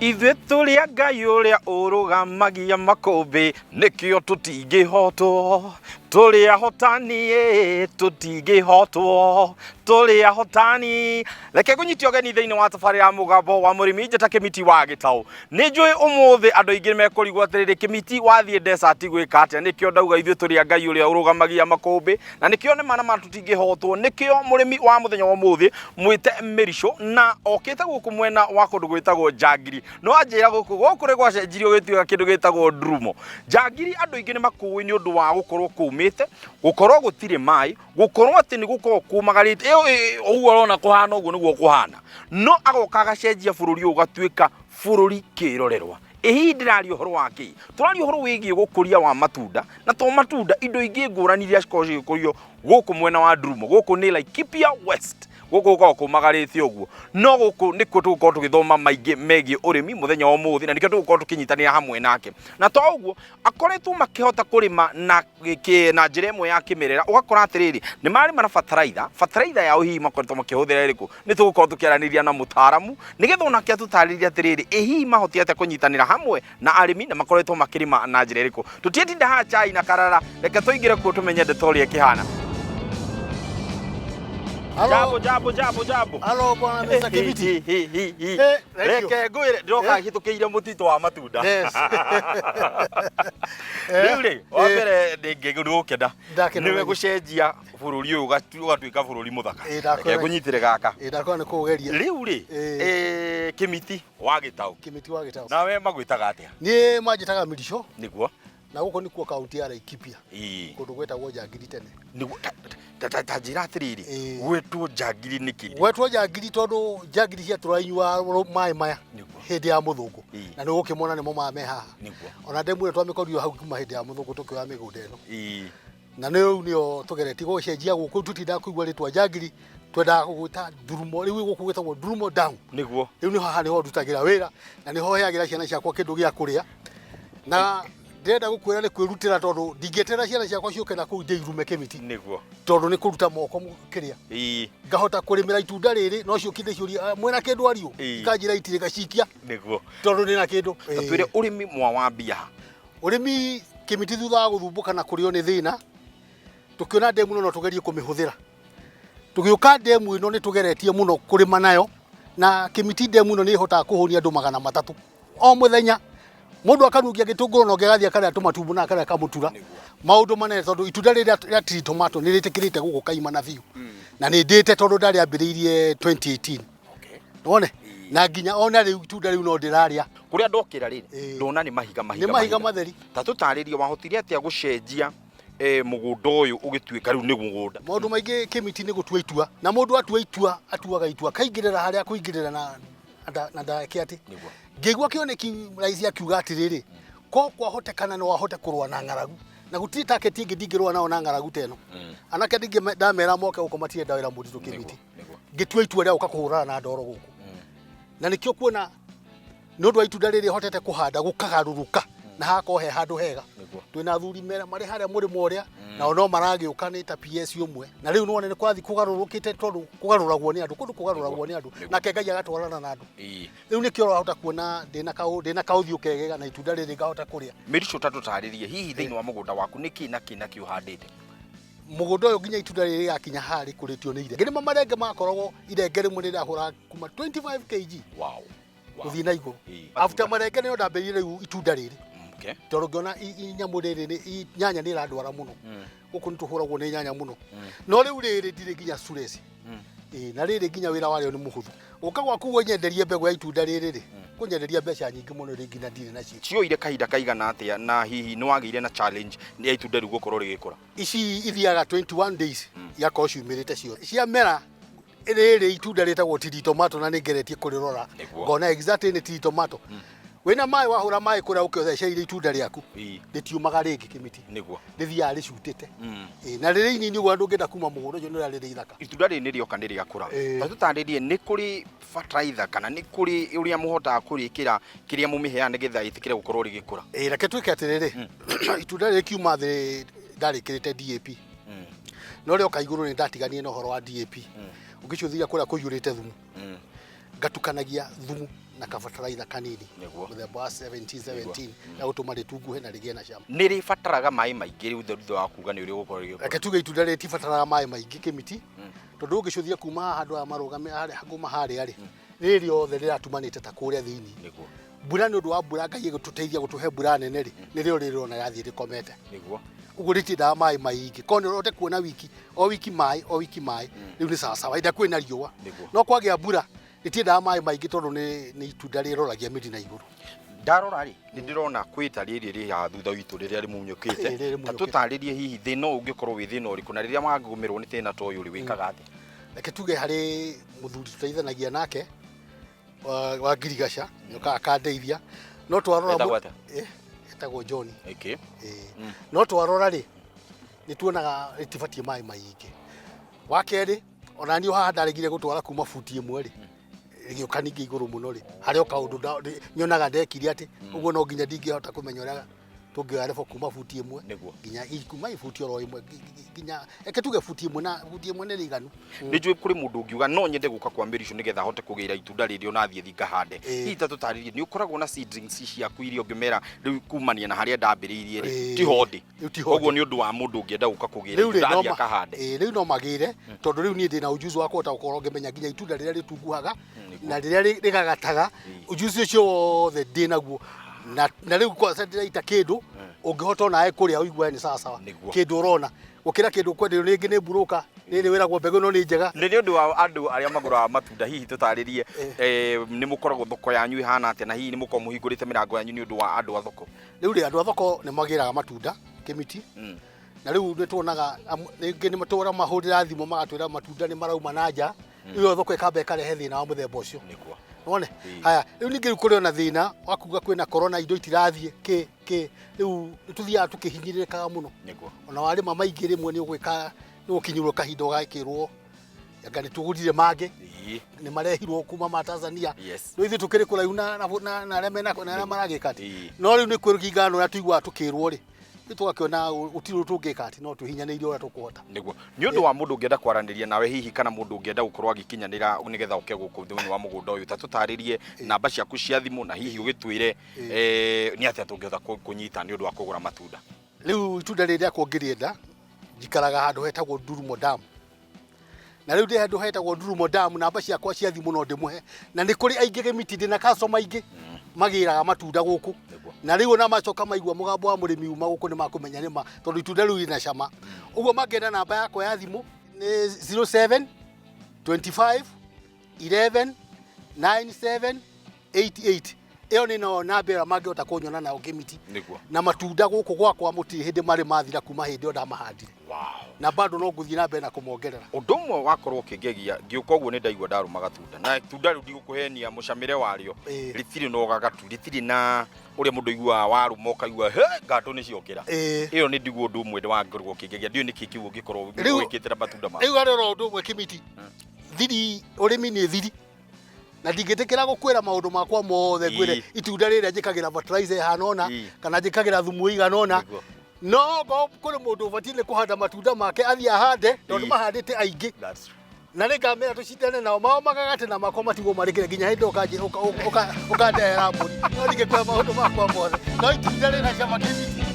Ithuĩ tũrĩ a Ngai ũrĩa ũrũgamagia makũmbĩ nĩkĩo tũtingĩhotwo tũrĩ ahotani tũtingĩhotwo tũrĩ ahotani. Reke ngũnyitie ũgeni thĩinĩ wa tabarĩra ya mũgambo wa mũrĩmi njata Kĩmiti wa Gĩtaũ. Nĩ njũĩ ũmũthĩ andũ aingĩ mekũrigwo atĩrĩrĩ Kĩmiti wathiĩ desert gwĩka atĩa, nĩkĩo ndauga ithuĩ tũrĩ a Ngai ũrĩa ũrũgamagia makũmbĩ na nĩkĩo nĩ mana tũtingĩhotwo, nĩkĩo mũrĩmi wa mũthenya wa ũmũthĩ mwĩte Mĩrico na okĩte gũkũ mwena wa kũndũ gwĩtagwo Njangiri. No anjĩra gũkũ rĩ gwacenjirio gĩtuĩka kĩndũ gĩtagwo Ndurumo. Njangiri andũ aingĩ nĩ makũĩ nĩ ũndũ wa gũkorwo kũmĩte, gũkorwo gũtirĩ maĩ, gũkorwo atĩ nĩ gũkorwo kumagarĩte ũguo ũrona kũhana ũguo nĩguo kũhana, no agoka agacenjia bũrũri ũyũ ũgatuĩka bũrũri kĩrorerwa. Hihi ndĩraria ũhoro wa kĩ? Tũraria ũhoro wĩgiĩ gũkũria wa matunda, na to matunda indo ingĩ ngũrani iria cikoragwo cigĩkũrio gũkũ mwena wa Ndurumo. Gũkũ nĩ Laikipia West, gũkũ gũkoragwo kũmagarĩte ũguo, no gũkũ nĩkuo tũgũkorwo tũgĩthoma maingĩ megiĩ ũrĩmi mũthenya wa ũmũthĩ, na nĩkĩo tũgũkorwo tũkĩnyitanĩra hamwe nake. Na to ũguo akoretwo makĩhota kũrĩma na njĩra ĩmwe ya kĩmerera, ũgakora atĩrĩrĩ nĩ marĩma na bataraitha yao hihi makoretwo makĩhũthĩra ĩrĩkũ. Nĩ tũgũkorwo tũkĩaranĩria na mũtaaramu nĩgetha onake atũtarĩrie atĩrĩrĩ hihi mahotete kũnyitanĩra hamwe na arĩmi na makoretwo makĩrĩma na njĩra ĩrĩkũ. Tũtietinda haha chai na karara, reke tũingĩre kuo tũmenye ndeto ũrĩa ĩkĩhana. Jambo. Halo bwana Mr. Kĩmiti. Reke ngwĩre ndĩroka hĩtũkĩire mũtitũ wa matunda. Rĩu rĩ wa mbere ndĩngĩgũkenda nĩwe gũcenjia bũrũri ũyũ ũgatuĩka bũrũri mũthaka. Reke ngũnyitĩre gaka. Ndakora nĩ kũgeria. Rĩu rĩ Kĩmiti wa Gĩtaũ. Kĩmiti wa Gĩtaũ. Nawe magwĩtaga atĩa? Niĩ manjĩtaga Mĩrico. Nĩguo. Na gũkũ nĩkuo kaunti ya Laikipia. Kũndũ gwĩtagwo Njangiri tene. Nĩguo ta njĩra atĩrĩrĩ gwĩtwo Njangiri nĩkĩ? Gwĩtwo Njangiri tondũ Njangiri cia tũranyua maĩ maya hĩndĩ ya mũthũngũ, na nĩ gũkĩmona nĩmo mame haha. Ona ndemu ĩyo twamĩkorirwo hau kuma hĩndĩ ya mũthũngũ tũkĩoya mĩgũnda ĩno, na rĩu nĩyo tũgeretie gũcenjia gũkũ, tũtindaga kũigua rĩtwa Njangiri, twendaga gũgwĩta Ndurumo. Rĩu gũkũ gwĩtagwo Ndurumo Down. Nĩguo rĩu nĩho haha nĩho ndutagĩra wĩra na nĩho heagĩra ciana ciakwa kĩndũ gĩa kũrĩa, na ndĩrenda gũkwĩra nĩ kwĩrutĩra tondũ ndingĩetera ciana ciakwa ciũke na kũu ndĩirume Kĩmiti. Nĩguo tondũ nĩ kũruta moko kĩrĩa ngahota kũrĩmĩra itunda rĩrĩ, no ciũkinde ciũria mwena kĩndũ ariũ ikanjĩra itirĩ gacikia. Nĩguo tondũ nĩ na kĩndũ. Twĩre ũrĩmi mwa mbia. Ũrĩmi Kĩmiti thutha wa gũthumbũka na kũrĩo nĩ thĩna, tũkĩona ndemu ĩno no tũgerie kũmĩhũthĩra. Tũgĩũka ndemu ĩno nĩ tũgeretie mũno kũrĩma nayo, na Kĩmiti ndemu ĩno nĩ ĩhotaga kũhũnia andũ 300 o mũthenya. Mũndũ akanungia gĩtũngũrũ na ũngĩgathia karĩa tũmatumbu na karĩa kamutura. Maũndũ manene tondũ itunda rĩrĩa rĩa tree tomato nĩ rĩtĩkĩrĩte gũkũ kaimana biũ, na nĩ ndĩte tondũ ndarĩ ambĩrĩirie 2018. None na nginya ona rĩu itunda rĩu no ndĩrarĩa. Kũrĩa ndokĩra rĩrĩ ndona nĩ mahiga. Nĩ mahiga matheri. Ta tũtarĩrie wahotire atĩa gũcenjia mũgũnda ũyũ ũgĩtuĩka rĩu nĩ mũgũnda? Maũndũ maingĩ Kĩmiti nĩ gũtua itua, na mũndũ atua itua atuaga itua kaingĩrĩra harĩa kũingĩrĩra na ndake atĩ ngĩigua kĩoneki rais akiuga atĩrĩrĩ ko kwahotekana no ahote kũrũa na ng'aragu, na gũtirĩ taketi ĩngĩ ndingĩrũa nao na ng'aragu teno. Anake ndingĩ ndamera moke gũkũ matirĩ ndawĩra mũritũ Kĩmiti, ngĩtua itua rĩa gũka kũhũrana na ndoro gũkũ, na nĩkĩo kuona nĩ ũndũ wa itunda rĩrĩ hotete kũhanda gũkagarũrũka na hakorwo he handũ hega. Twĩna athuri mera marĩ harĩa mũrĩmo ũrĩa nao no maragĩũka nĩ ta PS ũmwe, na rĩu nĩwona nĩ kwathi kũgarũrũkĩte tondũ kũgarũragwo nĩ andũ, kũndũ kũgarũragwo nĩ andũ, nake Ngai agatwarana na andũ. Rĩu nĩkĩo ũrahota kuona ndĩna kaũthiũ kegega na itunda rĩrĩ ngahota kũrĩa. Mĩrico ta tũtarĩrie hihi thĩinĩ wa mũgũnda waku nĩkĩ nakĩ ũhandĩte? Mũgũnda ũyũ nginya itunda rĩrĩ gakinya harĩ kũrĩtio nĩ irenge. Nĩ marenge makoragwo irenge rĩmwe nĩ rĩahũra kuma 25 kg gũthiĩ na igũrũ. After marenge nĩyo ndambĩrĩire rĩu itunda rĩrĩ. Tondũ ngĩona nyamũ rĩrĩ nyanya nĩ ĩrandwara mũno, gũkũ nĩ tũhũragwo nĩ nyanya mũno, no rĩu rĩrĩ ndirĩ nginya stress. Na rĩrĩ nginya wĩra warĩo nĩ mũhũthũ. Ũka gwaku wenyenderie mbegũ ya itunda rĩrĩ rĩ kũnyenderia mbeca nyingĩ mũno rĩ nginya ndirĩ nacio. Cioire kahinda kaigana atĩa na hihi nĩ wagĩire na challenge ya itunda rĩu gũkorwo rĩgĩkũra? Ici ithiaga 21 days yakorwo ciumĩrĩte ciothe. Cia mera rĩrĩ itunda rĩtagwo tree tomato na nĩ ngeretie kũrĩrora ngona exactly nĩ tree tomato. Wĩna maĩ wahũra maĩ kũrĩa ũkĩotheceire itunda rĩaku rĩtiumaga rĩngĩ Kĩmiti, rĩthiaga rĩcutĩte. Na rĩrĩ inini ũguo andũ ũngĩenda kuma mũgũnda ũcio nĩ rĩrĩ ithaka. Itunda rĩrĩ nĩ rĩoka nĩ rĩakũra. Ta tũtarĩrie nĩ kũrĩ fertilizer kana nĩ kũrĩ ũrĩa mũhotaga kũrĩkĩra kĩrĩa mũmĩheaga nĩgetha ĩtĩkĩre gũkorwo rĩgĩkũra? Reke twĩke atĩrĩrĩ, itunda rĩrĩ kiuma thĩ ndarĩkĩrĩte DAP, no rĩoka igũrũ nĩ ndatiganie na ũhoro wa DAP. Ũngĩcũthia kũrĩa kũiyũrĩte thumu ngatukanagia thumu na kabataraitha kanini muthemba wa 17 na gutuma ritunguhe na rigie na cama. Ni ribataraga mai maingi riu thutha wa kuga ni uri gukorwo rigikura. Reke tuge itunda riri tibataraga mai maingi kimiti tondu ungicuthia kuma handu ha marugame hari haguma hari ari riri othe riratumanite ta kuria thiini niguo mbura ni undu wa mbura Ngai gututeithia gutuhe mbura nene ri nirio rirona yathii rikomete niguo uguo ritindaga mai maingi kono rote kuona wiki mai riu ni sawa sawa ida kwina riua no kwagia mbura ritindaga mai maingi tondu ni itunda riroragia miti na iguru. Ndarora ri ni ndirona kwita riri ri ha thutha witu riria rimunyukite ta tutaririe hihi thina ungikorwo wi thina uriku na riria wangumirwo ni thina to uyu ri wikaga ati. Reke tuge hari muthuri tuteithanagia nake wa Girigasha nyoka akandeithia no twarora etagwo John no twarora ri ni tuonaga ritibatie mai maingi wa keri ona ni haha ndaregire gutwara kuma futi imwe ri gioka ningi iguru muno ri hari o kaundu nyonaga ndekiri ati uguo no nginya ndingihota kumenya uraga tungioya lebo kuma futi imwe nginya kuma futi oro imwe nginya eke tuge futi imwe na futi imwe ni riganu ni njui kuri mundu ngiuga no nyende guka kwambira icio nigetha hote kugira itunda riri ona thie thinga hande hihi ta tutaririe ni ukoragwo na seedlings ciaku irio ngimera riu kumania na haria ndambiriirie ri ti hondi uguo ni undu wa mundu ngienda guka kugira itunda ria kahande riu no magire tondu riu ni ndina ujuzi wa kuhota gukorwo ngimenya nginya itunda riria ritunguhaga na riria rigagataga ujuzi ucio wothe ndinaguo na riu kwa sasa ita kindu ungihota nae kuria uigwa ni sawa sawa kindu urona ukira kindu kwende ringi ni buruka riri wiragwo mbegu no ni njega ni undu wa andu aria magura matunda hihi tutaririe ni mukoragwo thoko yanyu ihana atia na hihi ni muko muhingurite mirango yanyu ni undu wa andu a thoko riu ri andu a thoko ni magiraga matunda kimiti na riu ni tuonaga ringi ni matura mahurira thimo magatwira matunda ni marauma nanja iyo thoko ikamba ikarehe thina wa muthemba ucio niguo wone haya riu ningi kuri na thina wakuga kwina corona indo itirathie riu tuthia tukihinyirikaga muno niguo ona wari mamaingi rimwe ni ugwika ni ukinyurwo kahindo gakirwo yanga ni tugurire mange ni marehirwo kuma ma Tanzania no ithi tukiri kuraihu na remena na maragikati no riu ni kwirugingano ya tuigwa tukirwo ri tugakiona utiru tungikati no tuhinyaneirie ora tukuhota niguo ni undu wa mundu ngienda kwaraniria nawe hihi kana mundu ngienda gukorwo agikinyanira nigetha uke guku thini wa mugunda uyu ta tutaririe namba ciaku cia thimu na hihi ugitwire ni atia tungihota kunyita ni undu wa kugura matunda riu itunda riria kungirienda jikaraga handu hetagwo Ndurumo Dam na riu ndi handu hetagwo Ndurumo Dam namba ciakwa cia thimu no ndimuhe na ni kuri aingi gemiti ndina customer aingi magiraga matunda guku na riu na macoka maigwa mugambo wa murimi uma guku ni makumenya nima tondu itunda riu rina cama uguo mangenda namba yakwa ya thimu ni 07 25 11 97 88 iyo ni no namba ya mangihota kunyona na ukimiti na matunda guku gwakwa muti hindi mari mathira kuma hindi onda mahandire na bado no nguthii na mbere na kumongerera undu mwe wakorwo kingegia ngiuka uguo ni ndaigwa ndaruma gatunda na tunda riu ndigukuhenia mucamire wario ritiri no gagatu ritiri na uria mundu igua waruma ukaigua he ngatu ni ciokira iyo ni ndigwo undu mwe ndwangorwo kingegia ndio ni kikiu ngikorwo gwikitira matunda ma riu arero undu mwe kimiti thiri urimi ni thiri na ndingitikira gukwira maundu makwa mothe ngwire itunda riria njikagira fertilizer hanona kana njikagira thumu iganona no kuri mundu ubatine kuhanda matunda make athia hande tondu mahandite aingi na ningamera tucindane nao mao magagate na makwa matigwo marikire nginya hindi ukandehera mburi no ndingikwa maundu makwa mothe no itunda rina cama kimiti